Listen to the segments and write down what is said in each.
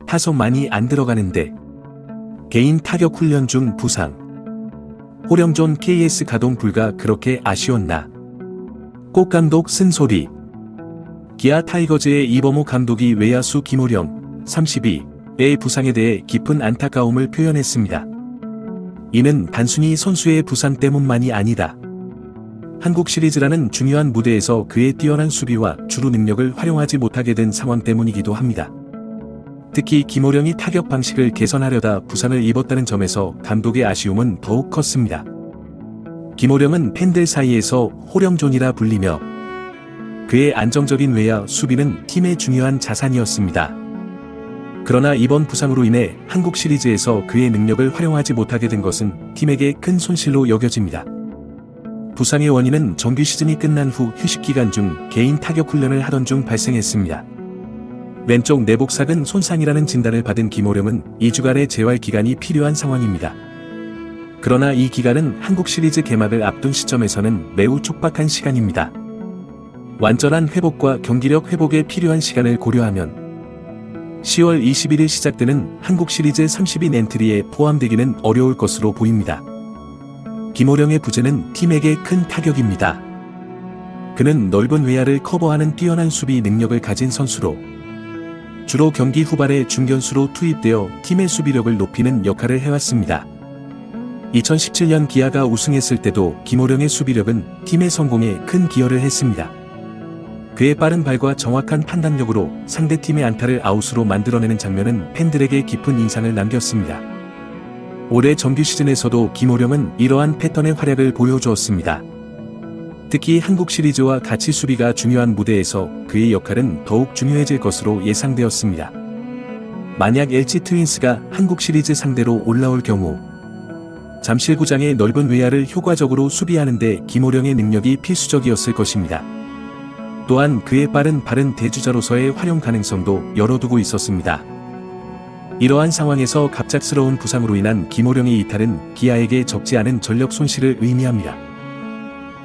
타석 많이 안 들어가는데. 개인 타격 훈련 중 부상. 호령존 KS 가동 불가 그렇게 아쉬웠나. 꽃 감독 쓴소리. 기아 타이거즈의 이범호 감독이 외야수 김호령 32의 부상에 대해 깊은 안타까움을 표현했습니다. 이는 단순히 선수의 부상 때문만이 아니다. 한국 시리즈라는 중요한 무대에서 그의 뛰어난 수비와 주루 능력을 활용하지 못하게 된 상황 때문이기도 합니다. 특히 김호령이 타격 방식을 개선하려다 부상을 입었다는 점에서 감독의 아쉬움은 더욱 컸습니다. 김호령은 팬들 사이에서 호령존이라 불리며 그의 안정적인 외야 수비는 팀의 중요한 자산이었습니다. 그러나 이번 부상으로 인해 한국 시리즈에서 그의 능력을 활용하지 못하게 된 것은 팀에게 큰 손실로 여겨집니다. 부상의 원인은 정규 시즌이 끝난 후 휴식 기간 중 개인 타격 훈련을 하던 중 발생했습니다. 왼쪽 내복사근 손상이라는 진단을 받은 김호령은 2주간의 재활 기간이 필요한 상황입니다. 그러나 이 기간은 한국 시리즈 개막을 앞둔 시점에서는 매우 촉박한 시간입니다. 완전한 회복과 경기력 회복에 필요한 시간을 고려하면 10월 21일 시작되는 한국 시리즈 30인 엔트리에 포함되기는 어려울 것으로 보입니다. 김호령의 부재는 팀에게 큰 타격입니다. 그는 넓은 외야를 커버하는 뛰어난 수비 능력을 가진 선수로 주로 경기 후반에 중견수로 투입되어 팀의 수비력을 높이는 역할을 해왔습니다. 2017년 기아가 우승했을 때도 김호령의 수비력은 팀의 성공에 큰 기여를 했습니다. 그의 빠른 발과 정확한 판단력으로 상대팀의 안타를 아웃으로 만들어내는 장면은 팬들에게 깊은 인상을 남겼습니다. 올해 정규 시즌에서도 김호령은 이러한 패턴의 활약을 보여주었습니다. 특히 한국 시리즈와 같이 수비가 중요한 무대에서 그의 역할은 더욱 중요해질 것으로 예상되었습니다. 만약 LG 트윈스가 한국 시리즈 상대로 올라올 경우 잠실구장의 넓은 외야를 효과적으로 수비하는 데 김호령의 능력이 필수적이었을 것입니다. 또한 그의 빠른 발은 대주자로서의 활용 가능성도 열어두고 있었습니다. 이러한 상황에서 갑작스러운 부상으로 인한 김호령의 이탈은 기아에게 적지 않은 전력 손실을 의미합니다.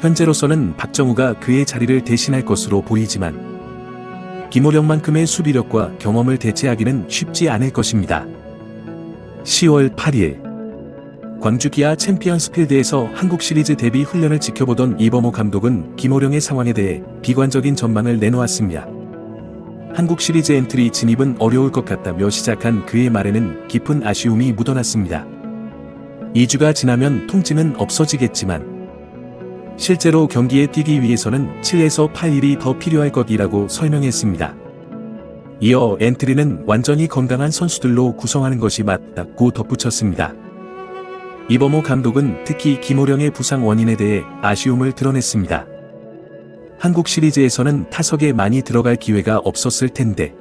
현재로서는 박정우가 그의 자리를 대신할 것으로 보이지만 김호령만큼의 수비력과 경험을 대체하기는 쉽지 않을 것입니다. 10월 8일 광주 기아 챔피언스필드에서 한국 시리즈 데뷔 훈련을 지켜보던 이범호 감독은 김호령의 상황에 대해 비관적인 전망을 내놓았습니다. 한국 시리즈 엔트리 진입은 어려울 것 같다며 시작한 그의 말에는 깊은 아쉬움이 묻어났습니다. 2주가 지나면 통증은 없어지겠지만 실제로 경기에 뛰기 위해서는 7에서 8일이 더 필요할 것이라고 설명했습니다. 이어 엔트리는 완전히 건강한 선수들로 구성하는 것이 맞다고 덧붙였습니다. 이범호 감독은 특히 김호령의 부상 원인에 대해 아쉬움을 드러냈습니다. 한국 시리즈에서는 타석에 많이 들어갈 기회가 없었을 텐데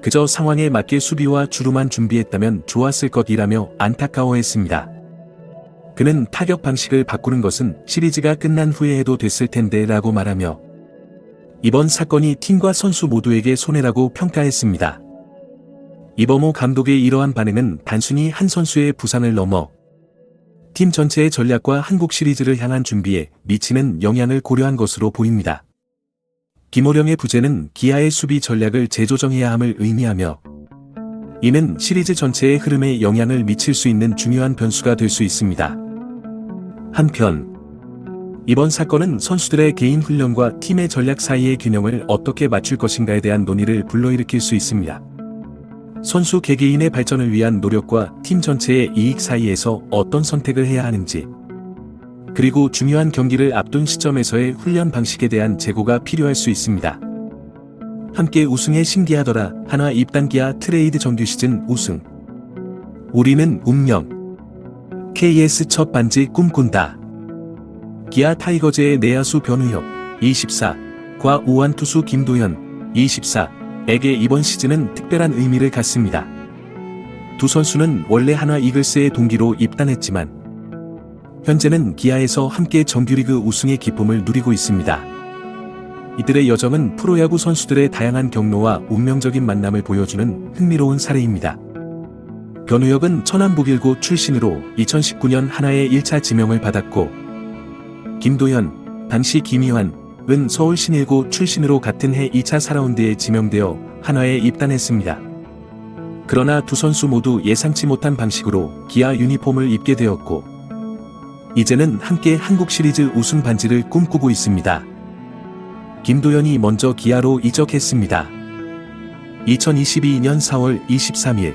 그저 상황에 맞게 수비와 주루만 준비했다면 좋았을 것이라며 안타까워했습니다. 그는 타격 방식을 바꾸는 것은 시리즈가 끝난 후에 해도 됐을 텐데 라고 말하며 이번 사건이 팀과 선수 모두에게 손해라고 평가했습니다. 이범호 감독의 이러한 반응은 단순히 한 선수의 부상을 넘어 팀 전체의 전략과 한국 시리즈를 향한 준비에 미치는 영향을 고려한 것으로 보입니다. 김호령의 부재는 기아의 수비 전략을 재조정해야 함을 의미하며 이는 시리즈 전체의 흐름에 영향을 미칠 수 있는 중요한 변수가 될 수 있습니다. 한편 이번 사건은 선수들의 개인 훈련과 팀의 전략 사이의 균형을 어떻게 맞출 것인가에 대한 논의를 불러일으킬 수 있습니다. 선수 개개인의 발전을 위한 노력과 팀 전체의 이익 사이에서 어떤 선택을 해야 하는지, 그리고 중요한 경기를 앞둔 시점에서의 훈련 방식에 대한 재고가 필요할 수 있습니다. 함께 우승에 신기하더라. 한화 입단 기아 트레이드 정규 시즌 우승. 우리는 운명. KS 첫 반지 꿈꾼다. 기아 타이거즈의 내야수 변우혁 24과 우완 투수 김도현 24에게 이번 시즌은 특별한 의미를 갖습니다. 두 선수는 원래 한화 이글스의 동기로 입단했지만 현재는 기아에서 함께 정규리그 우승의 기쁨을 누리고 있습니다. 이들의 여정은 프로야구 선수들의 다양한 경로와 운명적인 만남을 보여주는 흥미로운 사례입니다. 변우혁은 천안 북일고 출신으로 2019년 한화의 1차 지명을 받았고, 김도현, 당시 김희환은 서울 신일고 출신으로 같은 해 2차 4라운드에 지명되어 한화에 입단했습니다. 그러나 두 선수 모두 예상치 못한 방식으로 기아 유니폼을 입게 되었고, 이제는 함께 한국 시리즈 우승 반지를 꿈꾸고 있습니다. 김도현이 먼저 기아로 이적했습니다. 2022년 4월 23일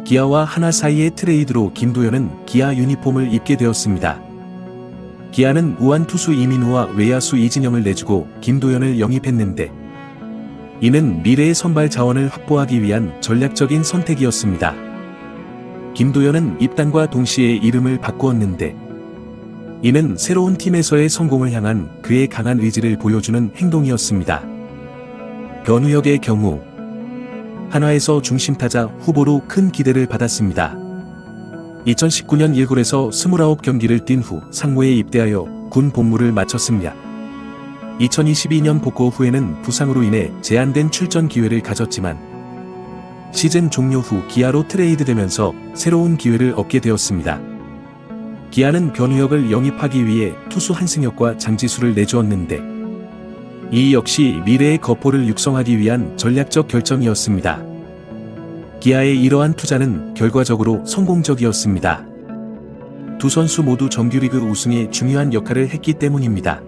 기아와 하나 사이의 트레이드로 김도현은 기아 유니폼을 입게 되었습니다. 기아는 우완 투수 이민우와 외야수 이진영을 내주고 김도현을 영입했는데, 이는 미래의 선발 자원을 확보하기 위한 전략적인 선택이었습니다. 김도현은 입단과 동시에 이름을 바꾸었는데, 이는 새로운 팀에서의 성공을 향한 그의 강한 의지를 보여주는 행동이었습니다. 변우혁의 경우 한화에서 중심타자 후보로 큰 기대를 받았습니다. 2019년 1군에서 29경기를 뛴 후 상무에 입대하여 군 복무를 마쳤습니다. 2022년 복구 후에는 부상으로 인해 제한된 출전 기회를 가졌지만, 시즌 종료 후 기아로 트레이드되면서 새로운 기회를 얻게 되었습니다. 기아는 변우혁을 영입하기 위해 투수 한승혁과 장지수를 내주었는데, 이 역시 미래의 거포를 육성하기 위한 전략적 결정이었습니다. 기아의 이러한 투자는 결과적으로 성공적이었습니다. 두 선수 모두 정규리그 우승에 중요한 역할을 했기 때문입니다.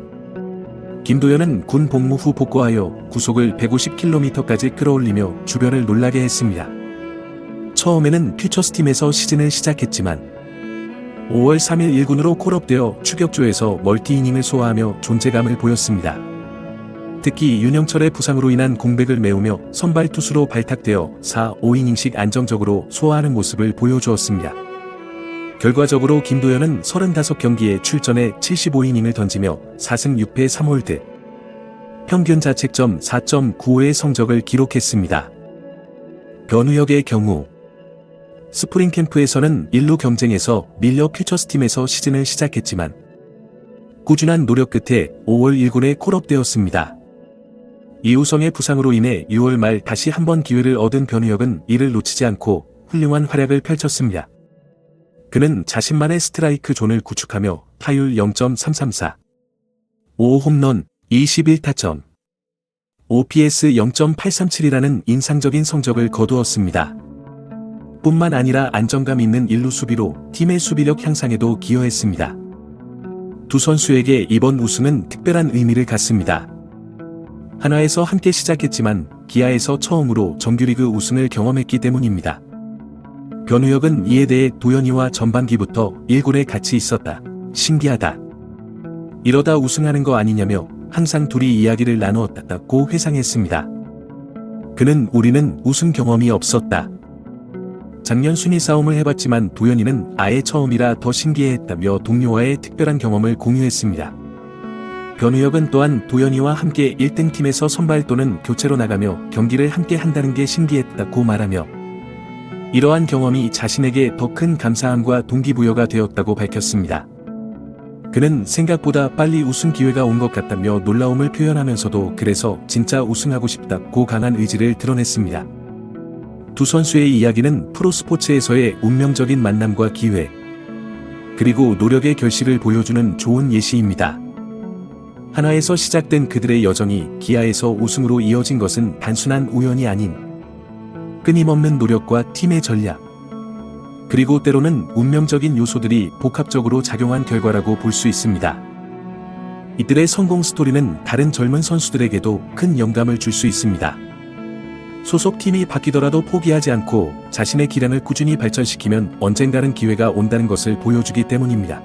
김도현은 군 복무 후 복구하여 구속을 150km까지 끌어올리며 주변을 놀라게 했습니다. 처음에는 퓨처스팀에서 시즌을 시작했지만 5월 3일 1군으로 콜업되어 추격조에서 멀티이닝을 소화하며 존재감을 보였습니다. 특히 윤영철의 부상으로 인한 공백을 메우며 선발 투수로 발탁되어 4, 5이닝씩 안정적으로 소화하는 모습을 보여주었습니다. 결과적으로 김도현은 35경기에 출전해 75이닝을 던지며 4승 6패 3홀드, 평균 자책점 4.95의 성적을 기록했습니다. 변우혁의 경우 스프링 캠프에서는 1루 경쟁에서 밀려 퓨처스팀에서 시즌을 시작했지만 꾸준한 노력 끝에 5월 1군에 콜업되었습니다. 이우성의 부상으로 인해 6월 말 다시 한번 기회를 얻은 변우혁은 이를 놓치지 않고 훌륭한 활약을 펼쳤습니다. 그는 자신만의 스트라이크 존을 구축하며 타율 0.334, 5홈런, 21타점, OPS 0.837이라는 인상적인 성적을 거두었습니다. 뿐만 아니라 안정감 있는 1루 수비로 팀의 수비력 향상에도 기여했습니다. 두 선수에게 이번 우승은 특별한 의미를 갖습니다. 한화에서 함께 시작했지만 기아에서 처음으로 정규리그 우승을 경험했기 때문입니다. 변우혁은 이에 대해 도현이와 전반기부터 1군에 같이 있었다. 신기하다. 이러다 우승하는 거 아니냐며 항상 둘이 이야기를 나누었다고 회상했습니다. 그는 우리는 우승 경험이 없었다. 작년 순위 싸움을 해봤지만 도현이는 아예 처음이라 더 신기해했다며 동료와의 특별한 경험을 공유했습니다. 변우혁은 또한 도현이와 함께 1등 팀에서 선발 또는 교체로 나가며 경기를 함께 한다는 게 신기했다고 말하며 이러한 경험이 자신에게 더 큰 감사함과 동기부여가 되었다고 밝혔습니다. 그는 생각보다 빨리 우승 기회가 온 것 같다며 놀라움을 표현하면서도 그래서 진짜 우승하고 싶다고 강한 의지를 드러냈습니다. 두 선수의 이야기는 프로스포츠에서의 운명적인 만남과 기회, 그리고 노력의 결실을 보여주는 좋은 예시입니다. 한화에서 시작된 그들의 여정이 기아에서 우승으로 이어진 것은 단순한 우연이 아닌 끊임없는 노력과 팀의 전략, 그리고 때로는 운명적인 요소들이 복합적으로 작용한 결과라고 볼 수 있습니다. 이들의 성공 스토리는 다른 젊은 선수들에게도 큰 영감을 줄 수 있습니다. 소속팀이 바뀌더라도 포기하지 않고 자신의 기량을 꾸준히 발전시키면 언젠가는 기회가 온다는 것을 보여주기 때문입니다.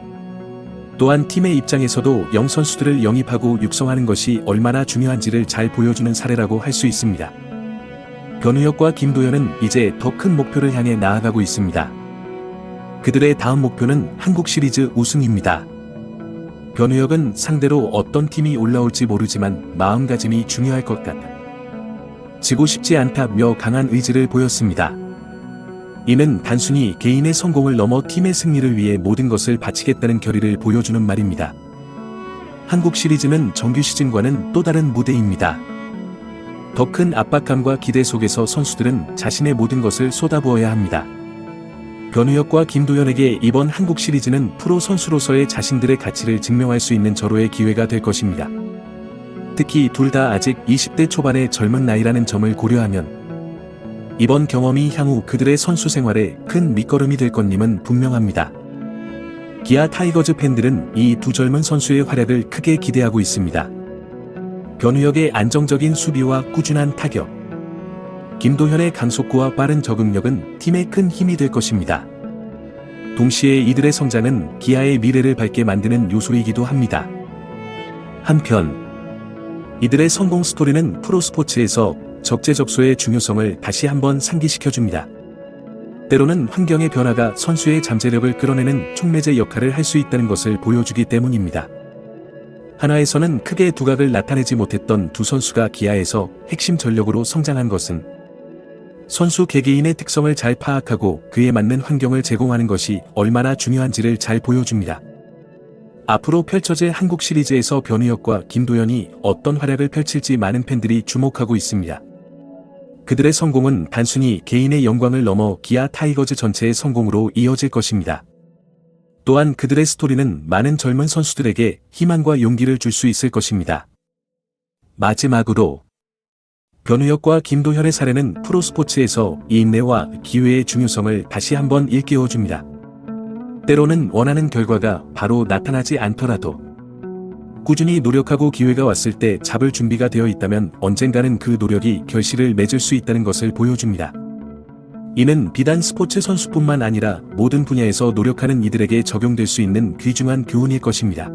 또한 팀의 입장에서도 영선수들을 영입하고 육성하는 것이 얼마나 중요한지를 잘 보여주는 사례라고 할 수 있습니다. 변우혁과 김도현은 이제 더 큰 목표를 향해 나아가고 있습니다. 그들의 다음 목표는 한국 시리즈 우승입니다. 변우혁은 상대로 어떤 팀이 올라올지 모르지만 마음가짐이 중요할 것 같다. 지고 싶지 않다며 강한 의지를 보였습니다. 이는 단순히 개인의 성공을 넘어 팀의 승리를 위해 모든 것을 바치겠다는 결의를 보여주는 말입니다. 한국 시리즈는 정규 시즌과는 또 다른 무대입니다. 더 큰 압박감과 기대 속에서 선수들은 자신의 모든 것을 쏟아부어야 합니다. 변우혁과 김도현에게 이번 한국 시리즈는 프로 선수로서의 자신들의 가치를 증명할 수 있는 절호의 기회가 될 것입니다. 특히 둘 다 아직 20대 초반의 젊은 나이라는 점을 고려하면 이번 경험이 향후 그들의 선수 생활에 큰 밑거름이 될 것임은 분명합니다. 기아 타이거즈 팬들은 이 두 젊은 선수의 활약을 크게 기대하고 있습니다. 변우혁의 안정적인 수비와 꾸준한 타격, 김도현의 강속구와 빠른 적응력은 팀에 큰 힘이 될 것입니다. 동시에 이들의 성장은 기아의 미래를 밝게 만드는 요소이기도 합니다. 한편, 이들의 성공 스토리는 프로스포츠에서 적재적소의 중요성을 다시 한번 상기시켜줍니다. 때로는 환경의 변화가 선수의 잠재력을 끌어내는 촉매제 역할을 할 수 있다는 것을 보여주기 때문입니다. 한화에서는 크게 두각을 나타내지 못했던 두 선수가 기아에서 핵심 전력으로 성장한 것은 선수 개개인의 특성을 잘 파악하고 그에 맞는 환경을 제공하는 것이 얼마나 중요한지를 잘 보여줍니다. 앞으로 펼쳐질 한국 시리즈에서 변우혁과 김도현이 어떤 활약을 펼칠지 많은 팬들이 주목하고 있습니다. 그들의 성공은 단순히 개인의 영광을 넘어 기아 타이거즈 전체의 성공으로 이어질 것입니다. 또한 그들의 스토리는 많은 젊은 선수들에게 희망과 용기를 줄 수 있을 것입니다. 마지막으로 변우혁과 김도현의 사례는 프로스포츠에서 인내와 기회의 중요성을 다시 한번 일깨워줍니다. 때로는 원하는 결과가 바로 나타나지 않더라도 꾸준히 노력하고 기회가 왔을 때 잡을 준비가 되어 있다면 언젠가는 그 노력이 결실을 맺을 수 있다는 것을 보여줍니다. 이는 비단 스포츠 선수뿐만 아니라 모든 분야에서 노력하는 이들에게 적용될 수 있는 귀중한 교훈일 것입니다.